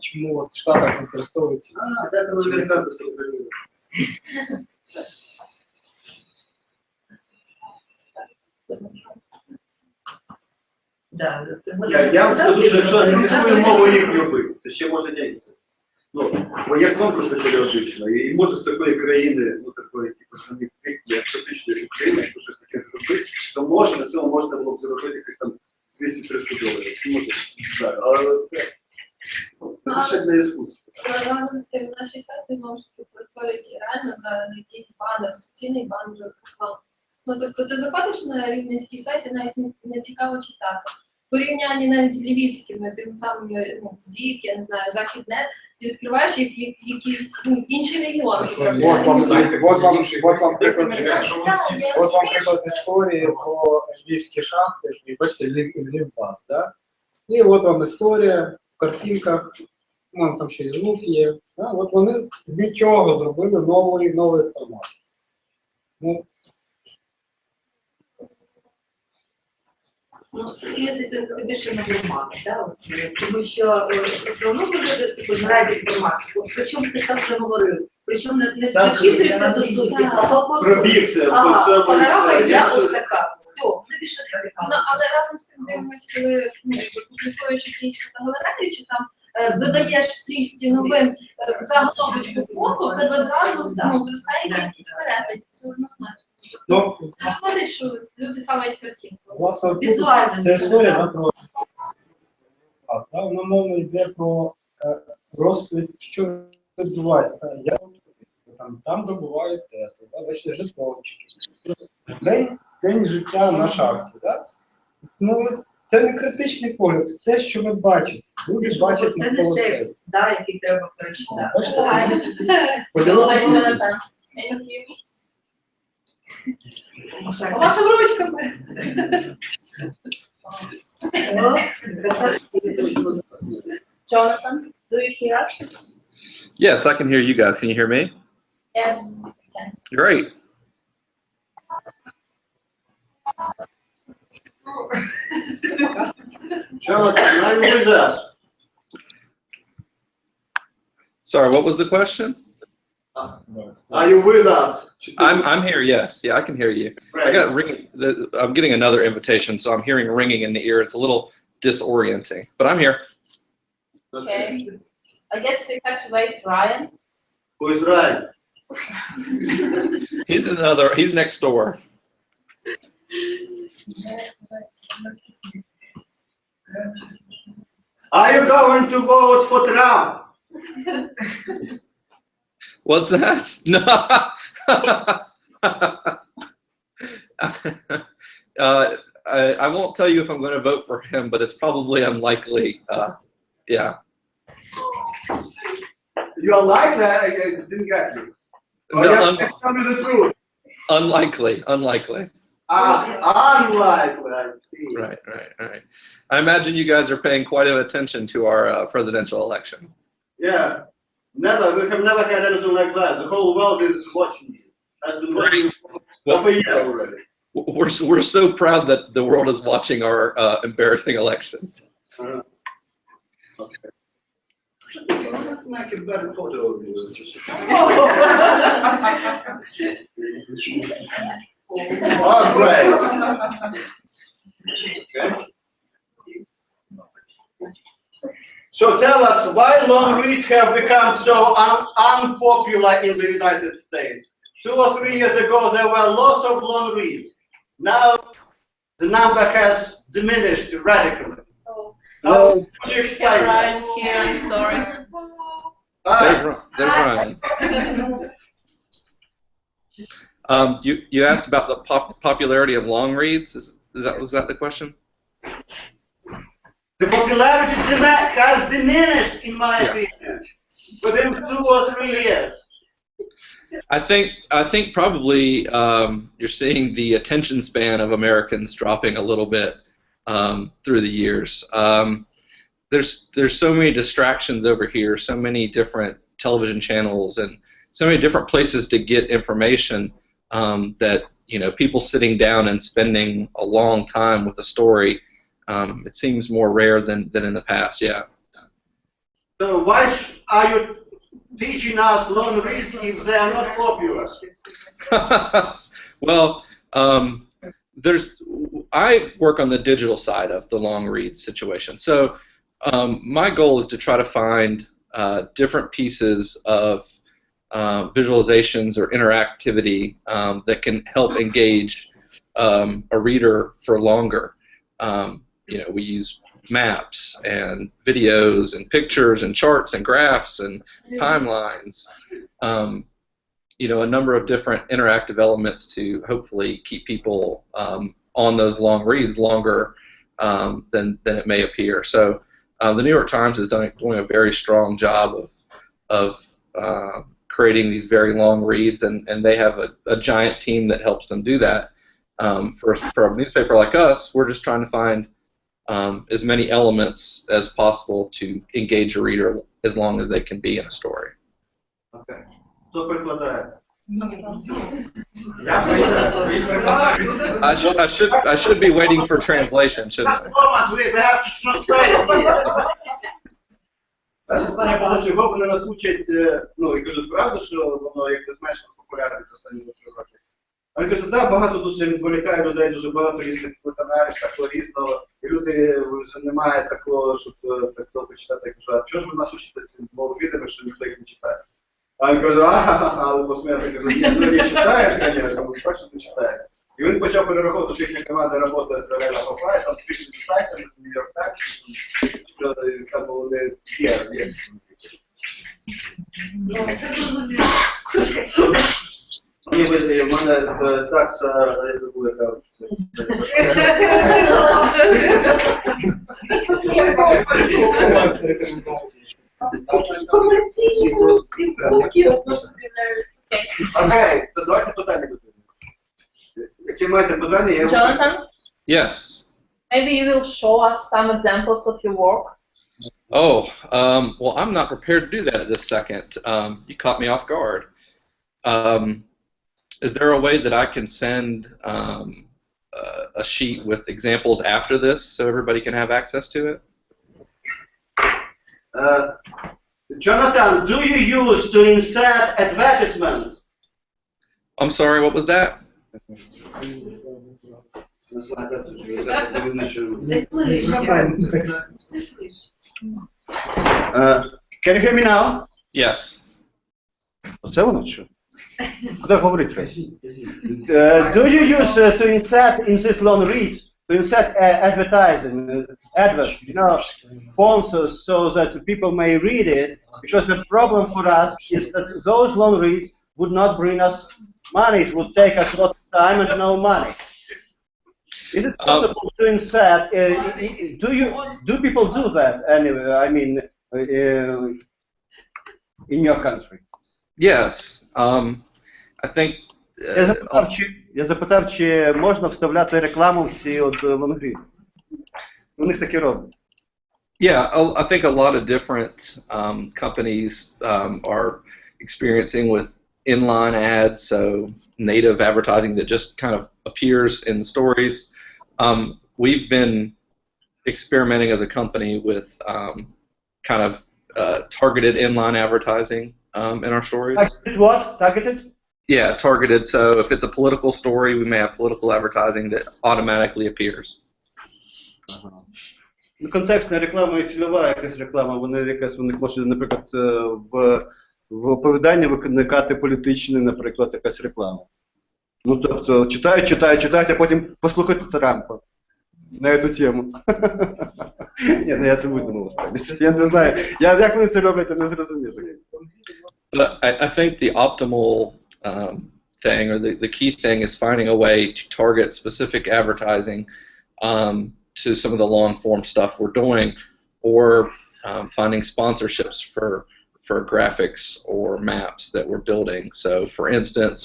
чому от в Штатах використовується. Это американцы, что говорили. Да, Я вам скажу, що якщо англійською мовою їх любить, то ще може діятися. Ну, бо є конкурси періодично, і може з такої країни, ну такої, типу, екзотичної країни, якщо щось таке зробити, то може, на цьому можна було б заробити якось там $200-300. Може, так, але це ще для іскусства. Разом з тим, наші сайти, знову ж таки, перетворюють реально на якийсь банер, суцільний банер реклам. Ну, тобто ти заходиш на рівненський сайт і навіть не цікаво читати. Порівнянні навіть з львівськими, тими самими, ну, ЗІК, я не знаю, Західнет, ти відкриваєш якийсь інший регіон. Вот вам приклад з історії про львівські шахти, і бачите, Львівгаз, да? І от вам історія в картинках, ну, там ще й звук є. Да? От вони з нічого зробили новий формат. Ну, ну, це більше на формат, да? Тому що в основному люди це пожирають формат. Причому ти сам вже говорив, причому не вчитися до суті, а по суті. Ага, панорама я ось така, все, не більше не цікаво. Ну, але разом з тим дивимося, коли публікуєш якісь фотогалереї, чи там додаєш в стрічці новин заголовочку фото, тебе зразу зростає кількість переглядів, це однозначно. Тобто, не виходить, що люди хавають картинку. власне, Візуально. це історія, да, про вона мовно йде про розповідь, що відбувається. Там добувають тепло, да, бачите, житомчики. День життя на шахті. Да? Ну, це не критичний погляд, це те, що ви бачите. Люди бачать Це не текст, да, який треба перечитати. Ваша ручка. Jonathan, do you hear us? Yes, I can hear you guys. Can you hear me? Yes. Great. Jonathan, are you with us? Sorry, what was the question? Are you with us? I'm here. Yes, yeah, I can hear you. I got ringing. I'm getting another invitation, so I'm hearing ringing in the ear. It's a little disorienting, but I'm here. Okay. I guess we have to wait for Ryan. Who is Ryan? He's next door. Are you going to vote for Trump? What's that? No. I won't tell you if I'm going to vote for him, but it's probably unlikely. Yeah. You are like that? I didn't get you. Oh, No, yeah, tell me the truth. unlikely. Unlikely, I see. Right. I imagine you guys are paying quite a bit of attention to our presidential election. Yeah. Never. We have never had anything like that. The whole world is watching you. Has been watching you for a year already. We're so proud that the world is watching our embarrassing election. Okay. Make a better photo of you. Oh, great. Okay. So tell us, why long reads have become so unpopular in the United States? 2 or 3 years ago, there were lots of long reads. Now, the number has diminished radically. How do you explain that? Ryan here, I'm sorry. There's Ryan. You asked about the popularity of long reads. Was that the question? The popularity has diminished, in my opinion, within 2 or 3 years. I think probably you're seeing the attention span of Americans dropping a little bit through the years. There's so many distractions over here, so many different television channels, and so many different places to get information that people sitting down and spending a long time with a story. It seems more rare than in the past. Yeah. So why are you teaching us long reads if they are not popular? Well, I work on the digital side of the long read situation. So my goal is to try to find different pieces of visualizations or interactivity that can help engage a reader for longer. We use maps and videos and pictures and charts and graphs and timelines. A number of different interactive elements to hopefully keep people on those long reads longer than it may appear. So the New York Times is doing a very strong job of creating these very long reads, and they have a giant team that helps them do that. For a newspaper like us, we're just trying to find as many elements as possible to engage a reader as long as they can be in a story. Okay. Хто перекладає? I should be waiting for translation, shouldn't I? We have to translate. Перше питання було, чого вони нас учать, і кажуть, правда, що воно як зменшено популярність останні 3 роки. А він каже, так, багато дуже відволікає людей, дуже багато різних каналів, такого різного, і люди вже немає такого, щоб так довго читати. Я кажу, а чого ж ви нас учите цим маловідами, що ніхто їх не читає? А він каже, але посміяти, каже, ні, ну не читаєш, звісно, але точно не читаєш. І він почав перераховувати, що їхня команда працює з реально попає, там з різними сайтами, з Нью-Йорк Таймс, що там вони є. Все зрозуміло. Ні, в мене так, це, я забув, яка... Окей, то давайте питання будемо. Які маєте питання, я... Jonathan, Yes. maybe you will show us some examples of your work. Oh, well, I'm not prepared to do that at this second. You caught me off guard. Is there a way that I can send a sheet with examples after this so everybody can have access to it? Jonathan, do you use to insert advertisements? I'm sorry, what was that? Can you hear me now? Yes. Оце воно що? Куди говорити треба? Do you use to insert in these long reads, to insert advertising, adverts, sponsors, so that people may read it? Because the problem for us is that those long reads would not bring us money. It would take us a lot of time and no money. Is it possible to insert? Do people do that anyway? I mean, in your country? Yes. I think. Я запитав, чи можна вставляти рекламу в ці от лонгрі. У них такі роблять. Yeah, I think a lot of different companies are experiencing with inline ads, so native advertising that just kind of appears in the stories. We've been experimenting as a company with kind of targeted inline advertising in our stories. Targeted what? Targeted? Yeah, targeted. So if it's a political story, we may have political advertising that automatically appears. Контекстна реклама і цільова якась реклама, вони якась у них може, наприклад, в оповіданні виникати політична, наприклад, якась реклама. Ну, тобто, читають, а потім послухайте Трампа на цю тему. Ні, я це видумав останнє. Я не знаю, як вони це роблять, я не зрозумів. But I think the optimal thing, or the key thing, is finding a way to target specific advertising to some of the long-form stuff we're doing, or finding sponsorships for graphics or maps that we're building. So, for instance,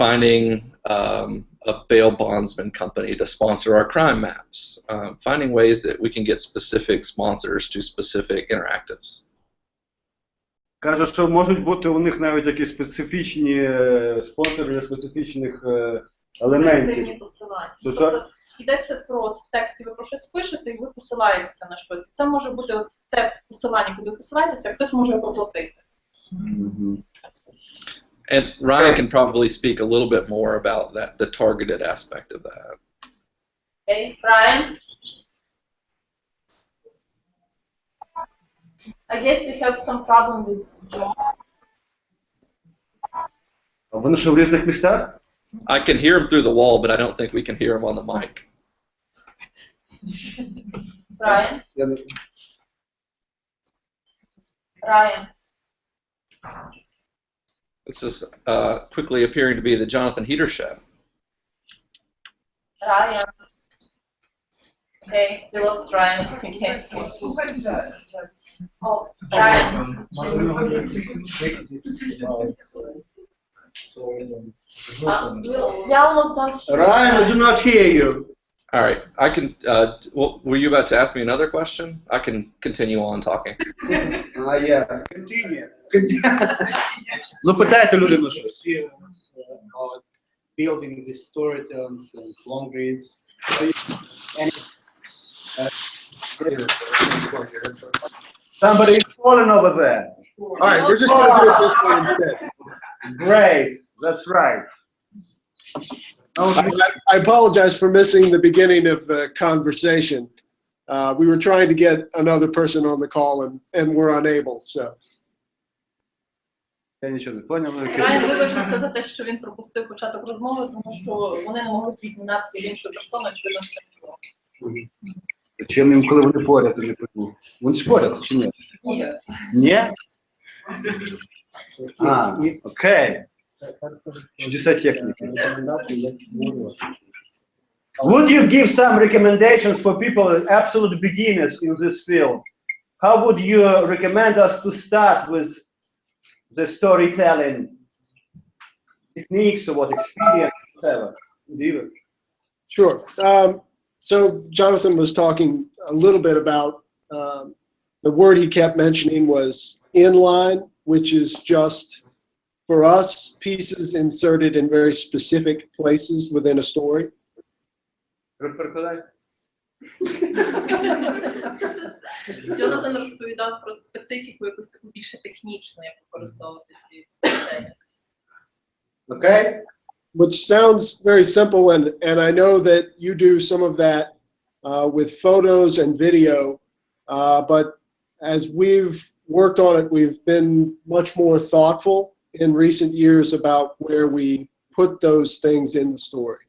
finding a bail bondsman company to sponsor our crime maps, finding ways that we can get specific sponsors to specific interactives. Каже, що можуть бути у них навіть якісь специфічні спонсори для специфічних Елементів. посилання. Що, що? Тобто йдеться про в тексті, ви про щось пишете і ви посилаєтеся на щось. Це може бути от те посилання, куди ви посилаєтеся, а хтось може проплатити. And Ryan can probably speak a little bit more about that, the targeted aspect of that. Okay, Ryan? I guess we have some problem with John. А вони що в різних містах? I can hear him through the wall, but I don't think we can hear him on the mic. Ryan? Я не... Ryan? This is quickly appearing to be the Jonathan Heater Show. Ryan? Okay, we lost Ryan. Okay. Oh, Ryan. We almost done. Ryan, I do not hear you. All right, I can. Well, were you about to ask me another question? I can continue on talking. Continue. Ну, питайте людину щось. About building these storytellings and long reads. Somebody is falling over there. All right, we're just going to do it this way instead. Great, that's right. I apologize for missing the beginning of the conversation. We were trying to get another person on the call and we're unable, so. Я нічого не поняв. Райан вибачився за те, що він пропустив початок розмови, тому що вони не могли відмінятися іншою персоною, чи нас не було. Чим їм, коли вони поряд, не пойму. Вони ж поряд, чи ні? Ні. Ні? А, окей. Чудеса техники. Would you give some recommendations for people, absolute beginners in this field? How would you recommend us to start with the storytelling techniques or what experience, whatever? Sure. So Jonathan was talking a little bit about the word he kept mentioning was inline, which is just, for us, pieces inserted in very specific places within a story. Джонатан розповідав про специфіку, якусь таку більше технічну, як використовувати ці стратегії. Okay? Which sounds very simple, and I know that you do some of that with photos and video, but as we've worked on it, we've been much more thoughtful in recent years about where we put those things in the story.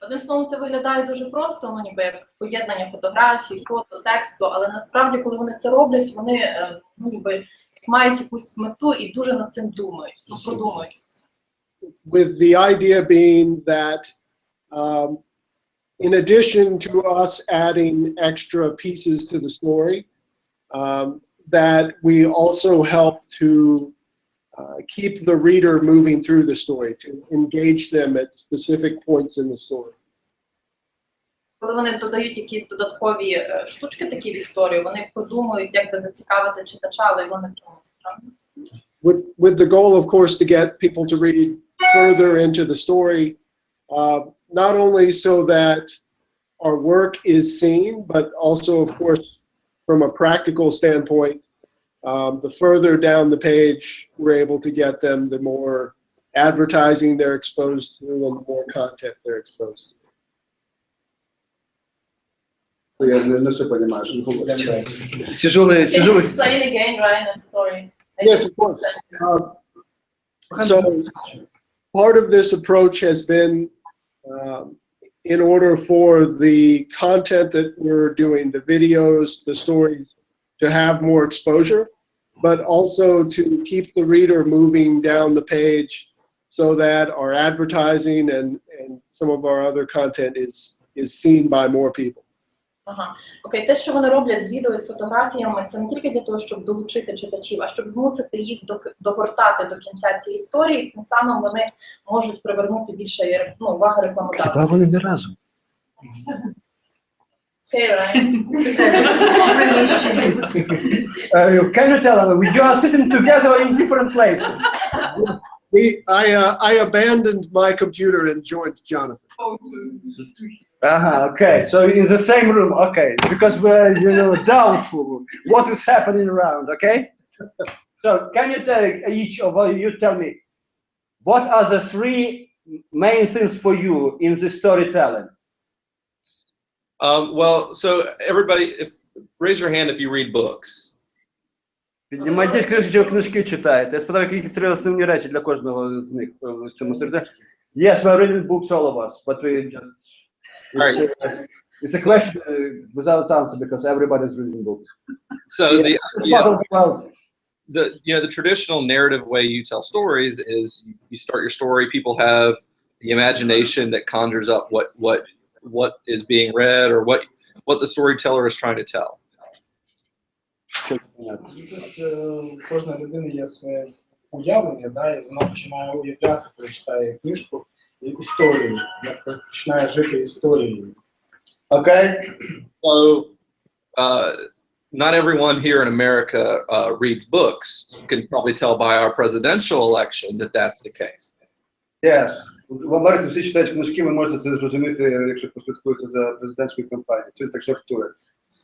Одним словом, це виглядає дуже просто, ну ніби як поєднання фотографій, фото, тексту, але насправді, коли вони це роблять, вони ну ніби мають якусь мету і дуже над цим думають, ну, продумують. With the idea being that in addition to us adding extra pieces to the story, that we also help to keep the reader moving through the story, to engage them at specific points in the story. Коли вони додають якісь додаткові штучки такі в історію, вони продумують, як би зацікавити читача, але його не думають. With the goal, of course, to get people to read further into the story, not only so that our work is seen, but also, of course, from a practical standpoint, the further down the page we're able to get them, the more advertising they're exposed to and the more content they're exposed to. Я не все понимаю, що Can you explain again, Ryan? I'm sorry. Yes, of course. So part of this approach has been in order for the content that we're doing, the videos, the stories, to have more exposure, but also to keep the reader moving down the page so that our advertising and some of our other content is seen by more people. Ага. Окей, те, що вони роблять з відео і з фотографіями, це не тільки для того, щоб долучити читачів, а щоб змусити їх догортати до кінця цієї історії, тим самим вони можуть привернути більше уваги рекламодавців. Хіба вони не разом? Окей, Райан. Can you tell me, you are sitting together in different places? I abandoned my computer and joined Jonathan. Okay, so in the same room, okay, because we're, you know, doubtful what is happening around, okay? So can you tell each of you tell me, what are the three main things for you in the storytelling? Well, so everybody, raise your hand if you read books. Піднімайте, що книжки читаєте. Я спитав, які три основні речі для кожного з них в цьому середі. Yes, we're reading books, all of us, but we just... It's a question without answer because everybody's reading books. So the traditional narrative way you tell stories is you start your story. People have the imagination that conjures up what is being read or what the storyteller is trying to tell. Кожна людина є своє уявлення, да, і вона починає уявляти, коли читає книжку, історію, як починає жити історією. Okay? So, not everyone here in America reads books. You can probably tell by our presidential election that that's the case. Yes. В Америці всі читають книжки, ви можете це зрозуміти, якщо послідкуєте за президентською кампанією. Це так жартує.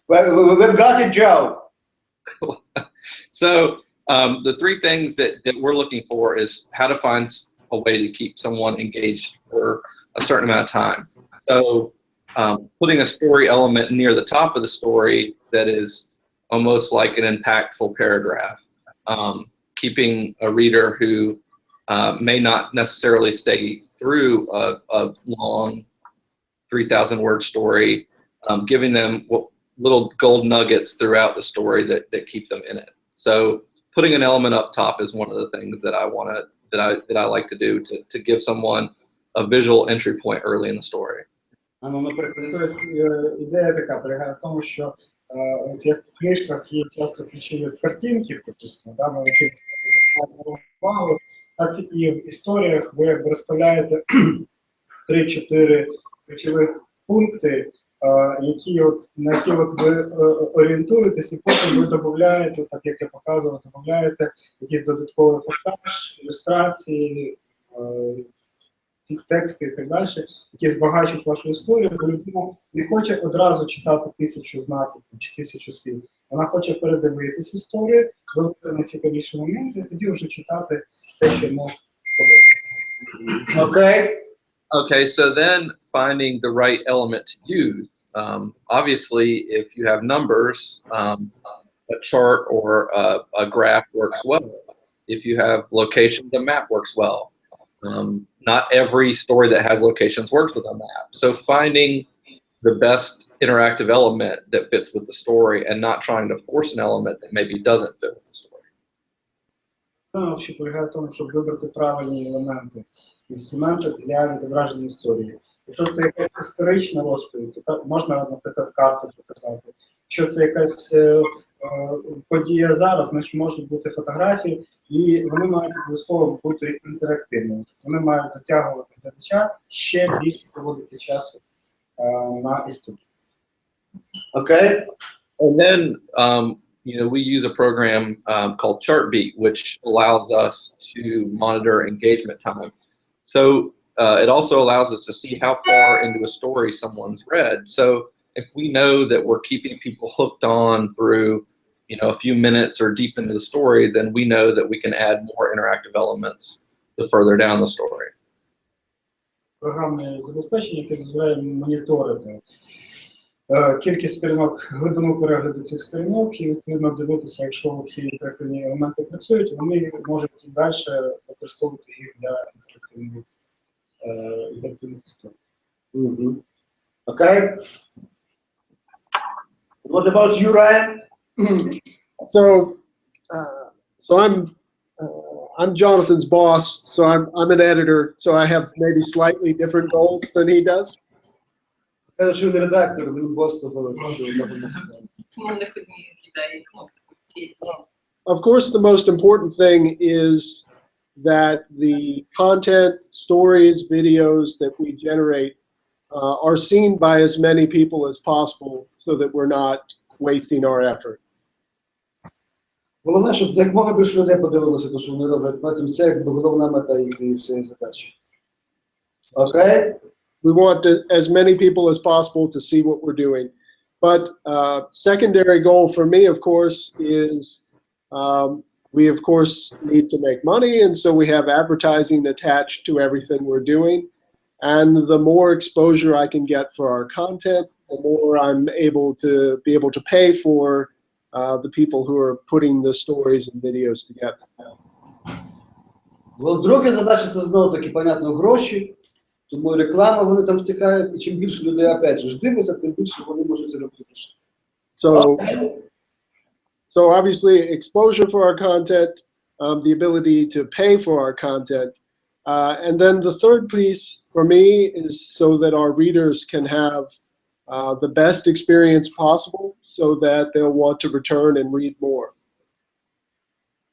We've got it, Joe. So the three things that we're looking for is how to find a way to keep someone engaged for a certain amount of time. So putting a story element near the top of the story that is almost like an impactful paragraph. Keeping a reader who may not necessarily stay through a long 3,000-word story, giving them little gold nuggets throughout the story that keep them in it. So putting an element up top is one of the things that I like to do to give someone a visual entry point early in the story. Тобто ідея така полягає в тому, що от як в книжках є часто ключові картинки, припустимо, да, на яких звертаємо увагу, так і в історіях ви якби розставляєте 3-4 ключових пункти, на які ви орієнтуєтесь, і потім ви додаєте, так як я показував, додаєте якісь додаткові фактаж, ілюстрації, тексти і так далі, які збагачують вашу історію, бо людина не хоче одразу читати 1000 знаків чи 1000 слів. Вона хоче передивитись історію, вибрати найцікавіші моменти, і тоді вже читати те, що йому подобається. Okay, so then finding the right element to use. Obviously, if you have numbers, a chart or a graph works well. If you have locations, a map works well. Not every story that has locations works with a map. So finding the best interactive element that fits with the story and not trying to force an element that maybe doesn't fit with the story. Ще полягає в тому, щоб вибрати правильні елементи, інструменти для відображення історії. Якщо це якась історична розповідь, то можна, наприклад, карту показати. Якщо це якась подія зараз, значить можуть бути фотографії, і вони мають обов'язково бути інтерактивними. Тобто вони мають затягувати глядача, ще більше проводити часу на історію. Okay? And then, we use a program called Chartbeat, which allows us to monitor engagement time. So it also allows us to see how far into a story someone's read. So if we know that we're keeping people hooked on through, a few minutes or deep into the story, then we know that we can add more interactive elements the further down the story. Програмне забезпечення, яке дозволяє моніторити кількість сторінок, глибину перегляду цих сторінок, і відповідно дивитися, якщо ці інтерактивні елементи працюють, вони можуть і далі використовувати їх для інтерактивних історій. Okay? What about you, Ryan? So I'm Jonathan's boss, so I'm an editor, so I have maybe slightly different goals than he does. Що він редактор, він просто Of course, the most important thing is that the content, stories, videos that we generate are seen by as many people as possible so that we're not wasting our effort. Головне, щоб якомога більше людей подивилося, те, що вони роблять. Потім це якби головна мета їхньої всієї задачі. Окей? We want as many people as possible to see what we're doing. But secondary goal for me, of course, is we, of course, need to make money, and so we have advertising attached to everything we're doing. And the more exposure I can get for our content, the more I'm able to pay for the people who are putting the stories and videos together. Друга задача це знову таки, понятно, гроші. Тому реклама, вони там втікають, і чим більше людей, опять же, дивляться, тим більше вони можуть заробити. So obviously exposure for our content, the ability to pay for our content. And then the third piece for me is so that our readers can have the best experience possible so that they'll want to return and read more.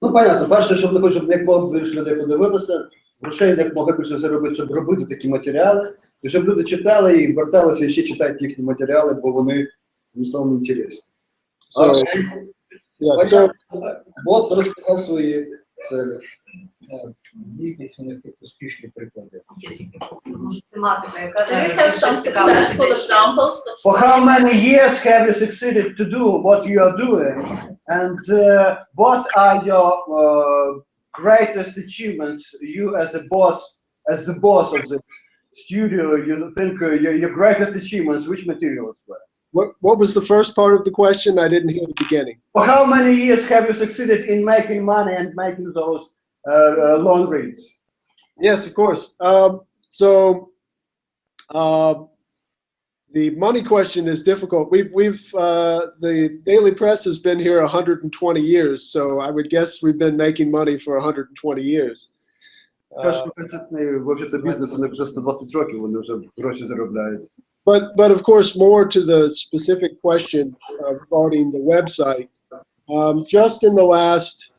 Ну, понятно. Перше, що вони хочуть, щоб якомога більше людей подивилося, грошей якомога більше заробити, щоб робити такі матеріали, і щоб люди читали і верталися і ще читають їхні матеріали, бо вони, безусловно, інтересні. Бот розказав свої цілі. Бізнес у них успішні приклади. Тематика, яка Do you have some successful examples of For how many years have you succeeded to do what you are doing? And what are your greatest achievements? You as the boss of the studio, you think your greatest achievements, which materials were? What was the first part of the question? I didn't hear the beginning. For how many years have you succeeded in making money and making those long reads? Yes, of course. The money question is difficult. The Daily Press has been here 120 years, so I would guess we've been making money for 120 years. But of course, more to the specific question regarding the website. Just in the last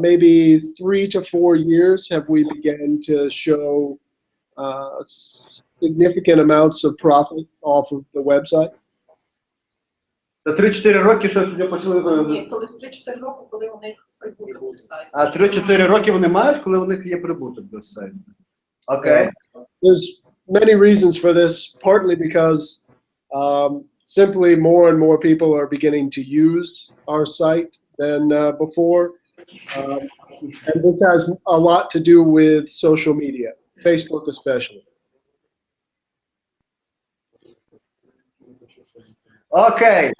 maybe 3 to 4 years have we begun to show significant amounts of profit off of the website. За 3-4 роки що вони почали? Ні, коли 3-4 роки, коли у них прибуток сайту. А 3-4 роки вони мають, коли у них є прибуток до сайту. Окей. There's many reasons for this, partly because simply more and more people are beginning to use our site than before. And this has a lot to do with social media, Facebook especially. Окей.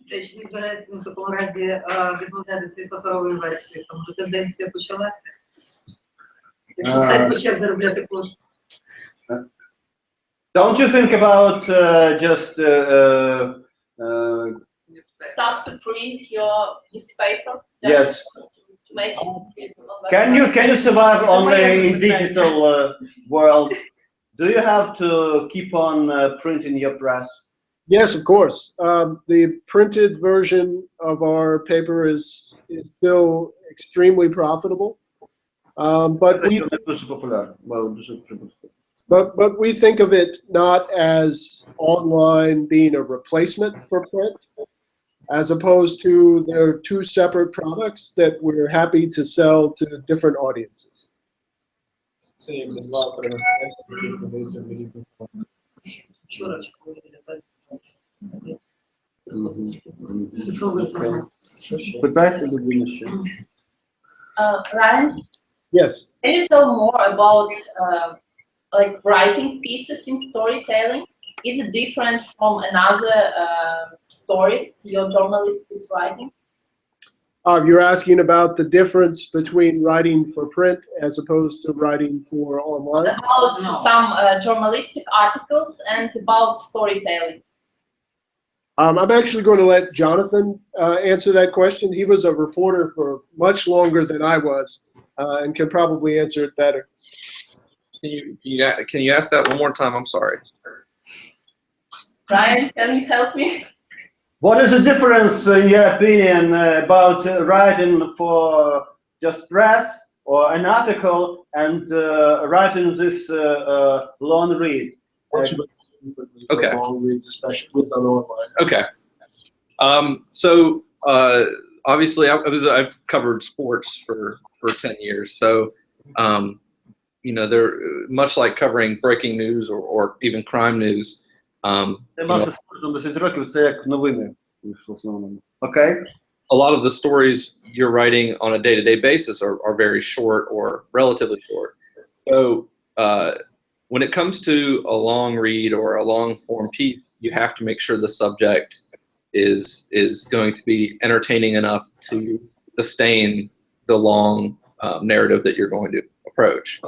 Чи не збирається в такому разі відмовлятися від паперової версії, тому що тенденція почалася. Якщо сайт почав заробляти кошти. Don't you think about just Start to print your newspaper. yes. To make it Can you survive only in digital world? Do you have to keep on printing your press? Yes, of course. The printed version of our paper is still extremely profitable. But we think of it not as online being a replacement for print, as opposed to they're two separate products that we're happy to sell to different audiences. Це як два окремих проекти, які подаються в різних формах. Вчора цифровий формат. Питайте людину ще. Ryan, Yes. can you tell more about like writing pieces in storytelling? Is it different from another stories your journalist is writing? You're asking about the difference between writing for print as opposed to writing for online? About some journalistic articles and about storytelling. I'm actually going to let Jonathan answer that question. He was a reporter for much longer than I was and can probably answer it better. Can you ask that one more time? I'm sorry. Ryan, can you help me? What is the difference, in your opinion, about writing for just press or an article and writing this long read? Okay. Long reads, especially with an online. Okay. So obviously, I've covered sports for 10 years. So you know, they're much like covering breaking news or even crime news. You know, спортом 10 років, це як новини в основному. Okay? a lot of the stories you're writing on a day-to-day basis are very short or relatively short. So when it comes to a long read or a long form piece, you have to make sure the subject is going to be entertaining enough to sustain the long narrative that you're going to approach.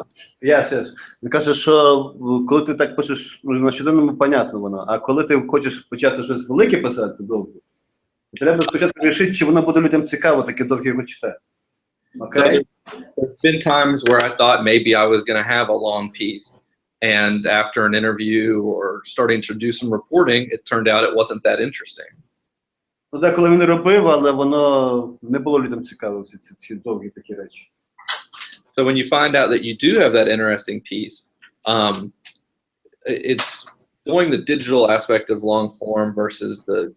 Yes, yes. Він каже, що коли ти так пишеш на щоденному, понятно воно, а коли ти хочеш почати щось велике писати, довго, треба спочатку вирішити, чи воно буде людям цікаво, таке довге його читати. Okay? There's been times where I thought maybe I was going to have a long piece, and after an interview or starting to do some reporting, it turned out it wasn't that interesting. Ну, деколи він робив, але воно не було людям цікаво, ці довгі такі речі. So when you find out that you do have that interesting piece, it's doing the digital aspect of long form versus the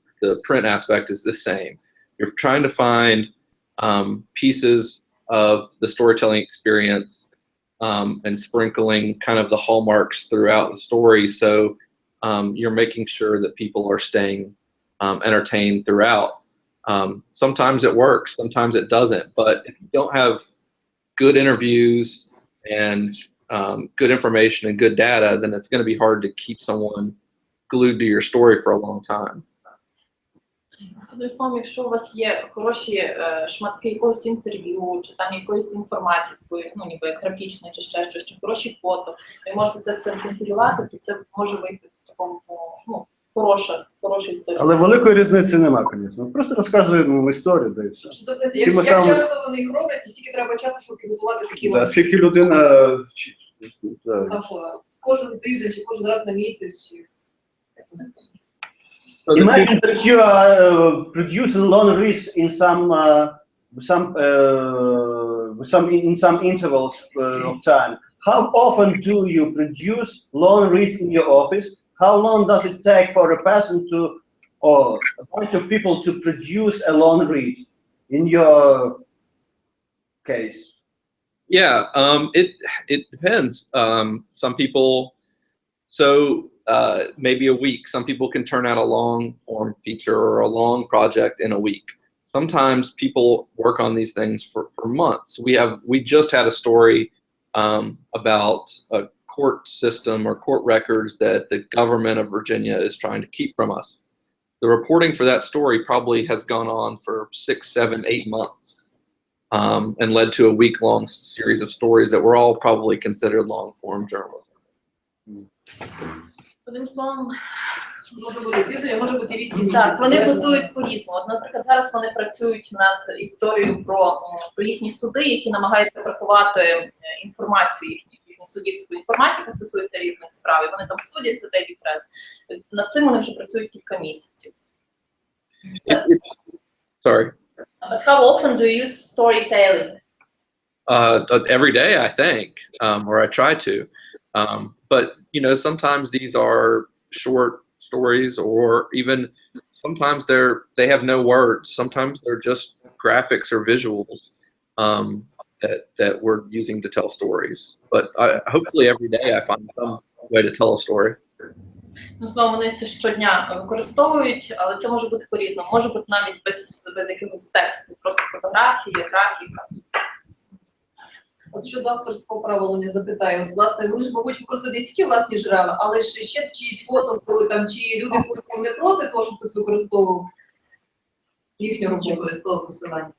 print aspect is the same. You're trying to find pieces of the storytelling experience and sprinkling kind of the hallmarks throughout the story. So you're making sure that people are staying entertained throughout. Sometimes it works, sometimes it doesn't. But if you don't have good interviews and good information and good data, then it's going to be hard to keep someone glued to your story for a long time. Одним словом, якщо у вас є хороші шматки якогось інтерв'ю, чи там якоїсь інформації, такої, ну, ніби як графічної, чи ще щось, чи хороші фото, ви можете це все компілювати, то це може вийти в такому, ну, хороша історія. Але великої різниці нема, звісно. Просто розказуємо історію, да і все. Як часто вони їх роблять, і скільки треба часу, щоб підготувати такі Да, скільки людина вчить. Да. там що, кожен тиждень, чи кожен раз на місяць, чи... Imagine that you are producing long reads in some intervals of time. How often do you produce long reads in your office? How long does it take for a person or a bunch of people to produce a long read in your case? Yeah, it depends. Some people, maybe a week. Some people can turn out a long form feature or a long project in a week. Sometimes people work on these things for months. We just had a story about a court system or court records that the government of Virginia is trying to keep from us. The reporting for that story probably has gone on for 6, 7, 8 months and led to a week-long series of stories that were all probably considered long-form journalism. Одним словом, Може бути тиждень, може бути 8 місяців. так, вони готують по-різному. От, наприклад, зараз вони працюють над історією про їхні суди, які намагаються врахувати інформацію їхню суддівську інформацію, яка стосується різних справ. І вони там судять за Daily Press. Над цим вони вже працюють кілька місяців. Sorry. But how often do you use storytelling? Every day, I think, or I try to. But you know, sometimes these are short stories, or even sometimes they have no words. Sometimes they're just graphics or visuals that we're using to tell stories. But hopefully every day I find some way to tell a story. Ну, знову вони це щодня використовують, але це може бути по-різному. Може бути навіть без якогось тексту, просто фотографії, графіка. От щодо авторського правила, запитаю, от, власне, вони ж, мабуть, використовують не тільки власні джерела, але ж ще в чиїсь фото, там, чи люди не проти того, щоб хтось використовував їхню роботу. Обов'язково посилання.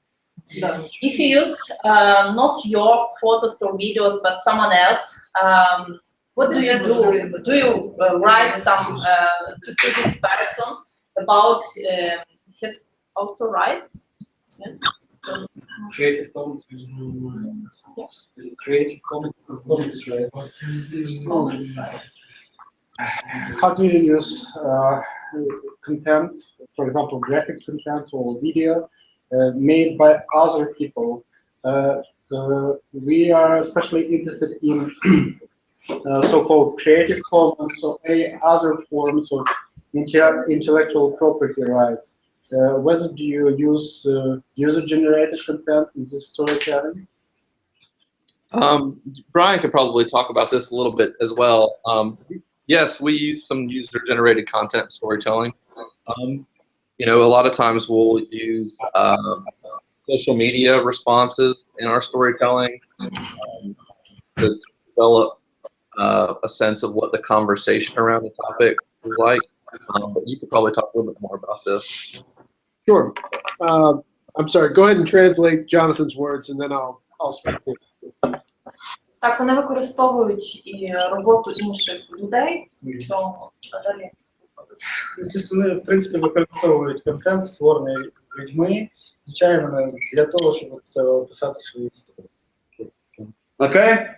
Да. If you use not your photos or videos, but someone else, what do you do? Do you write some to this person about his also rights? Yes. Creative Commons. Yes. Creative Commons, right? How do you use content, for example, graphic content or video made by other people? We are especially interested in so-called Creative Commons or any other forms of intellectual property rights. Whether do you use user-generated content in this storytelling? Brian could probably talk about this a little bit as well. Yes, we use some user-generated content storytelling. You know, a lot of times we'll use social media responses in our storytelling to develop a sense of what the conversation around the topic is like. But you could probably talk a little bit more about this. Sure. I'm sorry. Go ahead and translate Jonathan's words, and then I'll speak. Так, вони використовують і роботу інших людей в цьому. Далі. Тобто вони, в принципі, використовують контент, створений людьми, звичайно, для того, щоб це описати свої історії. Okay?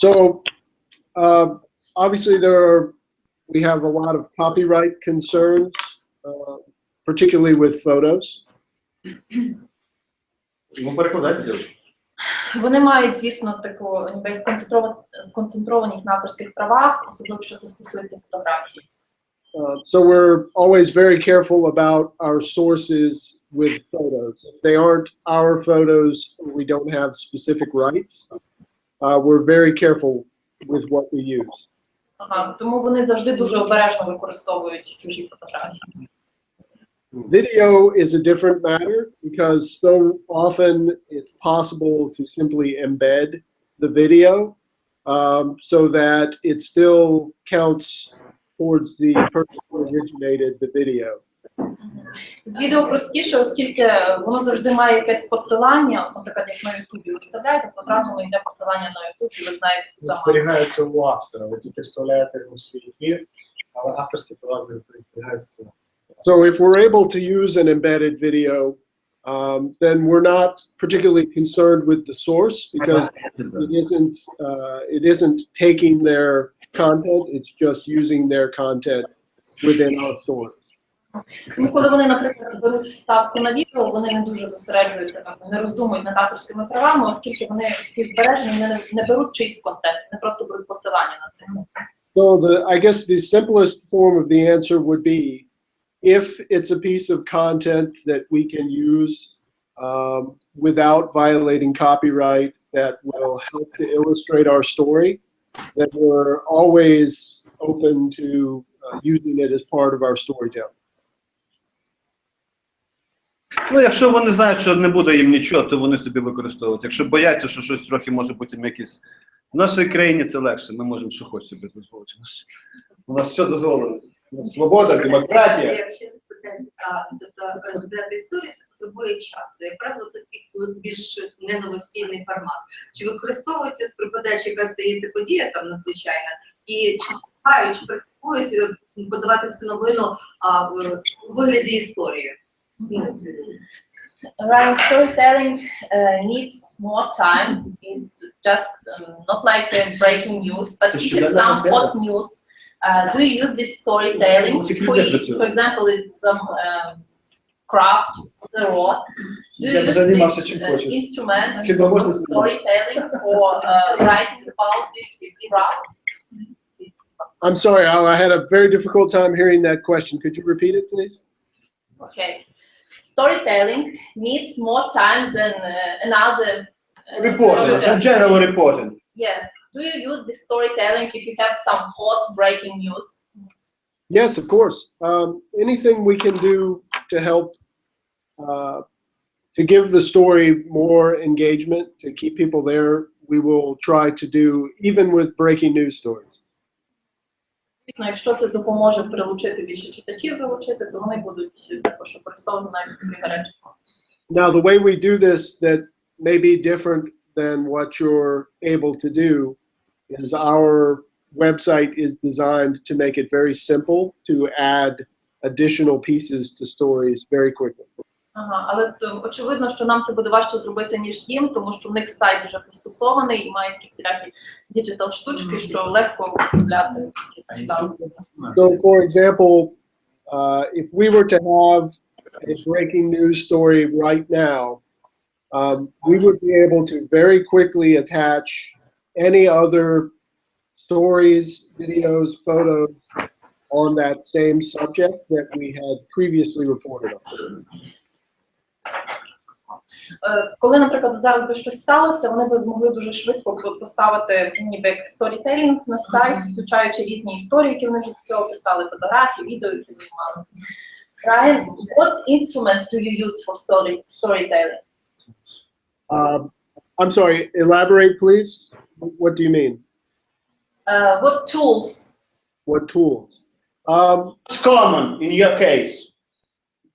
So, obviously, we have a lot of copyright concerns, particularly with photos. Ну, перекладайте, дівчата. Вони мають, звісно, таку ніби сконцентрованість на авторських правах, особливо, що це стосується фотографій. So we're always very careful about our sources with photos. If they aren't our photos, we don't have specific rights. We're very careful with what we use. Ага, тому вони завжди дуже обережно використовують чужі фотографії. Video is a different matter because so often it's possible to simply embed the video so that it still counts towards the person who originated the video. Відео простіше, оскільки воно завжди має якесь посилання, наприклад, як на Ютубі виставляєте, то одразу воно йде посилання на Ютуб, і ви знаєте, куди має. Зберігається у автора, ви тільки вставляєте його в свій твір, але авторські права зберігаються. So if we're able to use an embedded video, then we're not particularly concerned with the source because it isn't taking their content, it's just using their content within our stories. Ну, коли вони, наприклад, беруть вставку на відео, вони не дуже зосереджуються, не роздумують над авторськими правами, оскільки вони всі збережені, вони не беруть чийсь контент, вони просто беруть посилання на це. So I guess the simplest form of the answer would be, if it's a piece of content that we can use without violating copyright that will help to illustrate our story, then we're always open to using it as part of our storytelling. Ну, якщо вони знають, що не буде їм нічого, то вони собі використовують. Якщо бояться, що щось трохи може бути якесь... В нашій країні це легше, ми можемо що хоч собі дозволити. У нас все дозволено. Свобода, демократія. Якщо запитати, тобто розглядати історію, це потребує часу. Як правило, це такий більш неновостійний формат. Чи використовують при подачі, яка стається подія там надзвичайна, і чи співають, чи практикують подавати цю новину у вигляді історії? Ryan, storytelling needs more time. It's just not like breaking news, but if it's some hot news, do you use this storytelling? For example, it's some craft, the rod. Do you use this instrument for storytelling or writing about this craft? I'm sorry, Al, I had a very difficult time hearing that question. Could you repeat it, please? Okay. Storytelling needs more time than another Reporting, general reporting. Yes. Do you use the storytelling if you have some hot breaking news? Yes, of course. Anything we can do to help to give the story more engagement, to keep people there, we will try to do, even with breaking news stories. Якщо це допоможе прилучити більше читачів залучити, то вони будуть також використовувати навіть такі гарячі. Now, the way we do this that may be different than what you're able to do is our website is designed to make it very simple to add additional pieces to stories very quickly. Ага, але очевидно, що нам це буде важче зробити, ніж їм, тому що в них сайт вже пристосований і має такі всілякі діджитал штучки, що легко вставляти. So, for example, if we were to have a breaking news story right now, we would be able to very quickly attach any other stories, videos, photos on that same subject that we had previously reported on. Коли, наприклад, зараз би щось сталося, вони б змогли дуже швидко поставити ніби як сторітелінг на сайт, включаючи різні історії, які вони вже до цього писали, фотографії, відео, які вони мали. Ryan, what instruments do you use for storytelling? I'm sorry, elaborate, please. What do you mean? What tools? What tools? Most common in your case.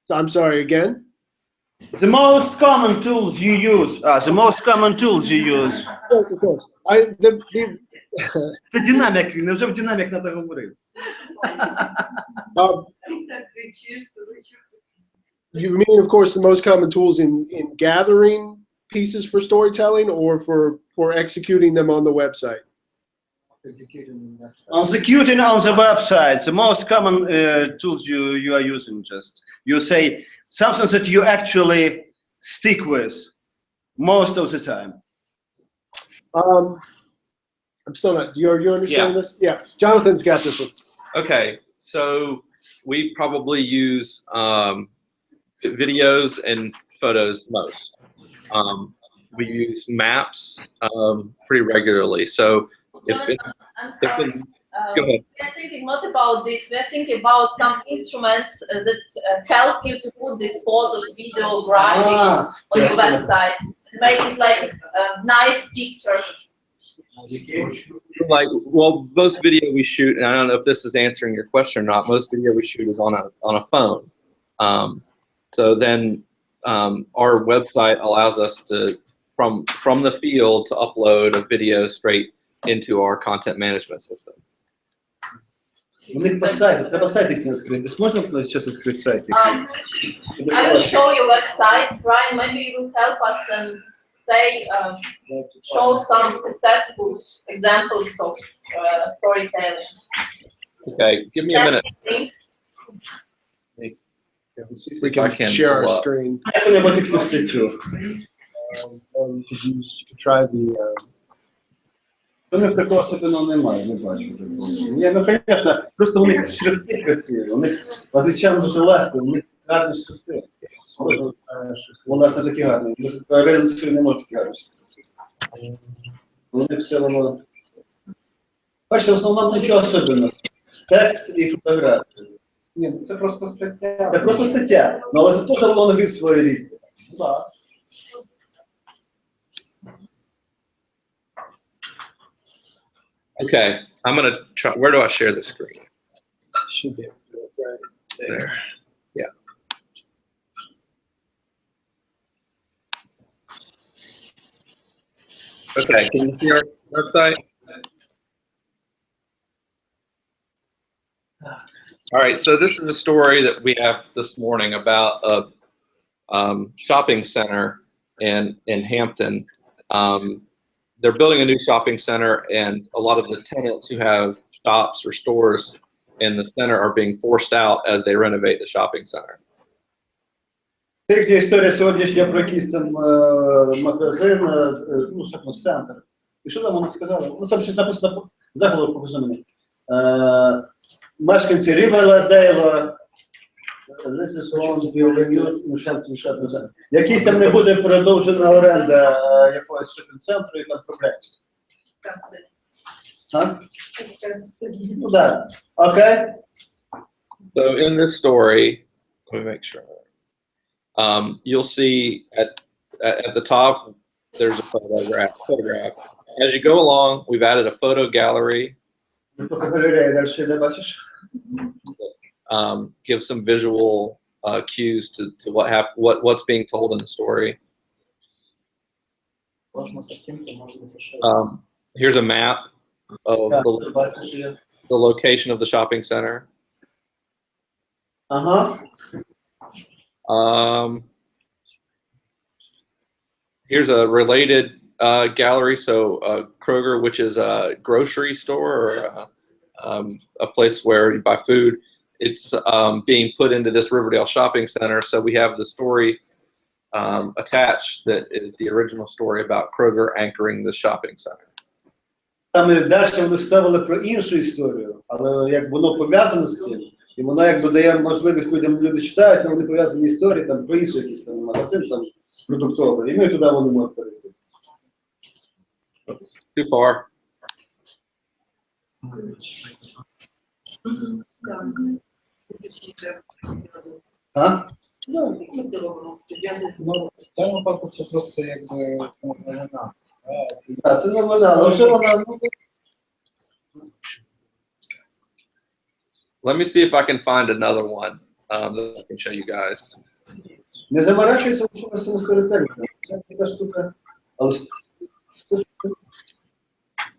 I'm sorry, again? The most common tools you use. The most common tools you use. Yes, of course. Це динамік, невже в динамік треба говорити? You mean, of course, the most common tools in gathering pieces for storytelling or for executing them on the website? Executing on the website, the most common tools you are using. Just you say something that you actually stick with most of the time. I'm still not. You understand this? Yeah. Jonathan's got this one. Okay, so we probably use videos and photos most. We use maps pretty regularly. So if go ahead. We're thinking not about this. We're thinking about some instruments that help you to put these photos, video, graphics on your website. Make it like nice pictures. Like, well, most video we shoot, and I don't know if this is answering your question or not. Most video we shoot is on a phone. So then our website allows us to from the field to upload a video straight into our content management system. У них по сайту, треба сайт їх відкрити. Можна зараз відкрити сайт? I will show you website, Ryan. Maybe you will help us and say, show some successful examples of storytelling. Okay, give me a minute. Let's see if we can share our screen. Як вони будуть відкрити? You could try the. У них такого особливого немає, не бачу такого. Ні, ну, звісно, просто у них шрифти красиві, у них озвичайно дуже легко, у них гарні шрифти. У нас не такі гарні, ринки не можуть такі гарні шрифти. У них все воно... Бачите, в основному нічого особливого. Текст і фотографії. Ні, це просто стаття. Це просто стаття, але це теж воно не від своєї рідки. Так. Okay, I'm gonna try. Where do I share the screen? Should be right There. Yeah. Okay, can you see our website? All right, so this is a story that we have this morning about a shopping center in Hampton. They're building a new shopping center, and a lot of the tenants who have shops or stores in the center are being forced out as they renovate the shopping center. Це їхня історія сьогоднішня про якийсь там магазин, ну, шопінг-центр. І що там вона сказала? Ну, там щось написано, заголовок покажи мені. Мешканці Рівнедейла, якийсь там не буде продовжена оренда якогось шопінг-центру і там проблеми. Ну, да. Okay. So in this story, let me make sure. You'll see at the top, there's a photograph. As you go along, we've added a photo gallery. Give some visual cues to what's being told in the story. Here's a map of the location of the shopping center. Here's a related gallery. So Kroger, which is a grocery store or a place where you buy food, it's being put into this Riverdale shopping center. So we have the story attached that is the original story about Kroger anchoring the shopping center. Саме далі вони вставили про іншу історію, але як воно пов'язане з цим, і воно якби дає можливість людям, люди читають, але вони пов'язані історії там про інший якийсь там магазин там продуктовий, і ну і туди вони можуть перейти. Too far. А? Ну, в даному випадку це просто якби новина. Так, це нормально, але вже вона, ну, Let me see if I can find another one that I can show you guys. не заморачується в цьому сторітелінгу. Це така штука, але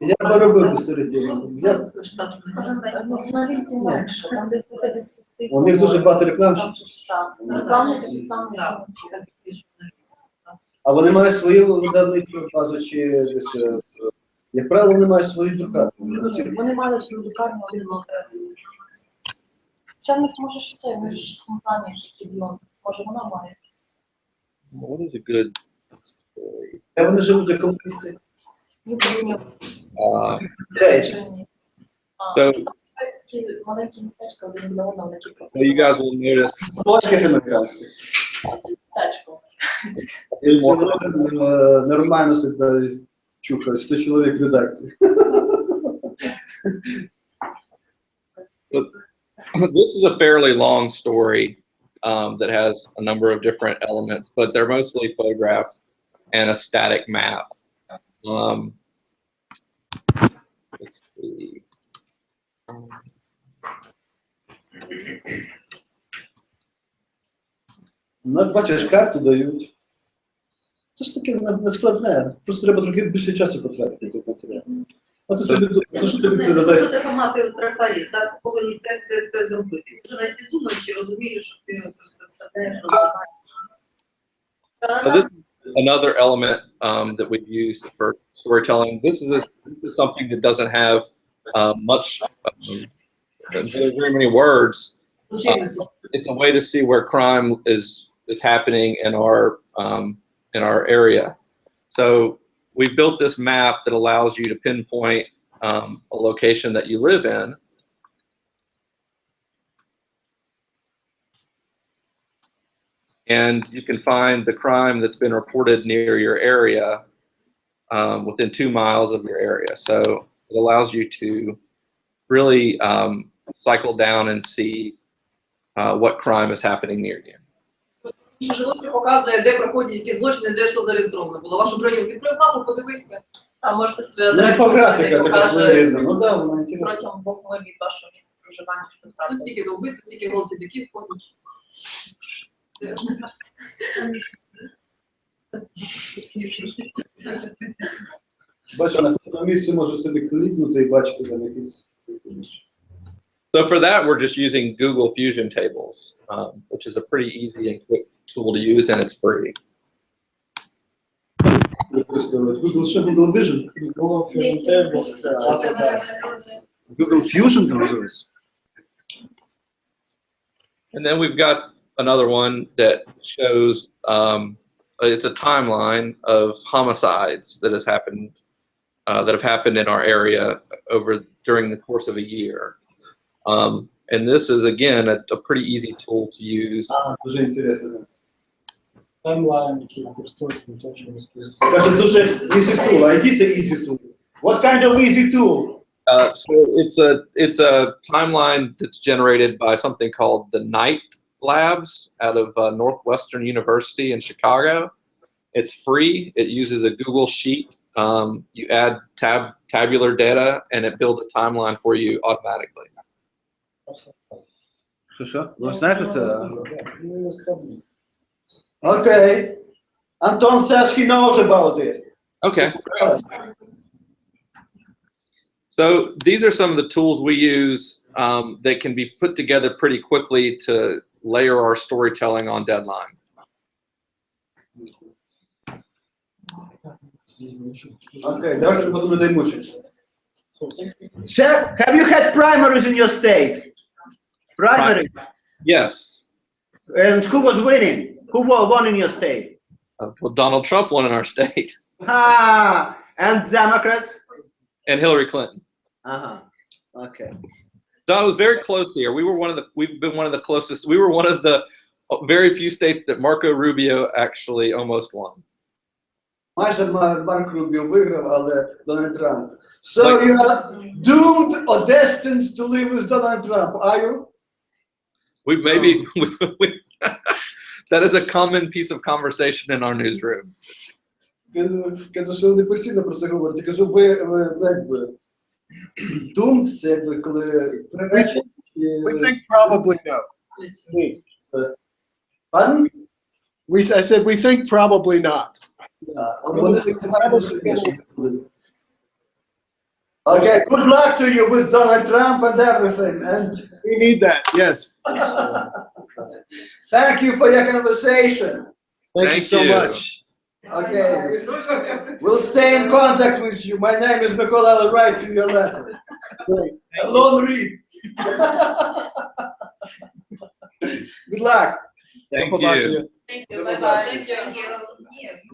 я б робив би сторітелінг. У них дуже багато реклам. А вони мають свою видавничу базу чи десь, як правило, вони мають свою друкарню. Вони мали свою друкарню. Чайник може ще, ми ж компанія Штіблон. Може вона має. What is a good story? Де вони живуть, як комуністи? So Маленькі містечка, один для одного на кілька. So you guys will notice Словачки з американських. Містечко. І це нормально себе чухають, 100 чоловік в редакції. this is a fairly long story that has a number of different elements, but they're mostly photographs and a static map. Let's see. Ну, як бачиш, карту дають. Це ж таке не складне. Просто треба трохи більше часу потратити до матеріалу. От це собі думаю, що тобі задасть. Треба мати трафарі, так повинні це зробити. Ти вже навіть не думаєш, чи розумієш, що ти це все вставляєш, розумієш. So this is another element that we've used for storytelling. This is something that doesn't have much, very many words. It's a way to see where crime is happening in our area. So we built this map that allows you to pinpoint a location that you live in. And you can find the crime that's been reported near your area within 2 miles of your area. So it allows you to really cycle down and see what crime is happening near you. Желудки показує, де проходять які злочини, де що зареєстровано було. Вашу броню відкрив мапу, подивився. А можете свою Ну, адресу інфографіка така показати своєрідна. Ну так, вона інтересна. протягом 2 миль від вашого місця проживання, що Ну, трапилось. стільки за вбивств, стільки голцідників ходять. Бачиш, на цьому місці може собі клікнути і бачити там якісь. So for that, we're just using Google Fusion Tables, which is a pretty easy and quick tool to use, and it's free. Google що? Google Vision? Google Fusion там називається? And then we've got another one that shows it's a timeline of homicides that have happened in our area during the course of a year. And this is again a pretty easy tool to use. Дуже інтересно. Таймлайн, який використовується для того, щоб розповісти. Каже, дуже easy tool. А який це easy tool? What kind of easy tool? So it's a timeline that's generated by something called the Knight Labs out of Northwestern University in Chicago. It's free. It uses a Google Sheet. You add tabular data, and it builds a timeline for you automatically. Що? Ви знаєте це? Okay. Anton says he knows about it. Okay. So these are some of the tools we use that can be put together pretty quickly to layer our storytelling on deadline. Okay, давайте будемо людей мучити. Sir, have you had primaries in your state? Primaries? Yes. And who was winning? Who won in your state? Well, Donald Trump won in our state. Ah, and Democrats? and Hillary Clinton. Ага, окей. Don was very close here. We've been one of the closest. We were one of the very few states that Marco Rubio actually almost won. Майже Марк Рубіо виграв, але Дональд Трамп. So you are doomed or destined to live with Donald Trump, are you? We maybe that is a common piece of conversation in our newsroom. Кажу, що вони постійно про це говорять. Кажу, ви якби doomed, це якби коли приречені. We think probably no. Pardon? I said we think probably not. Okay, good luck to you with Donald Trump and everything. And We need that, yes. thank you for your conversation. Thank you Thank so you. much. Okay, we'll stay in contact with you. My name is Mikola. I'll write you your letter. Great. Alone read. Good luck. Thank Побачення. you. Thank you. Bye-bye. Thank you.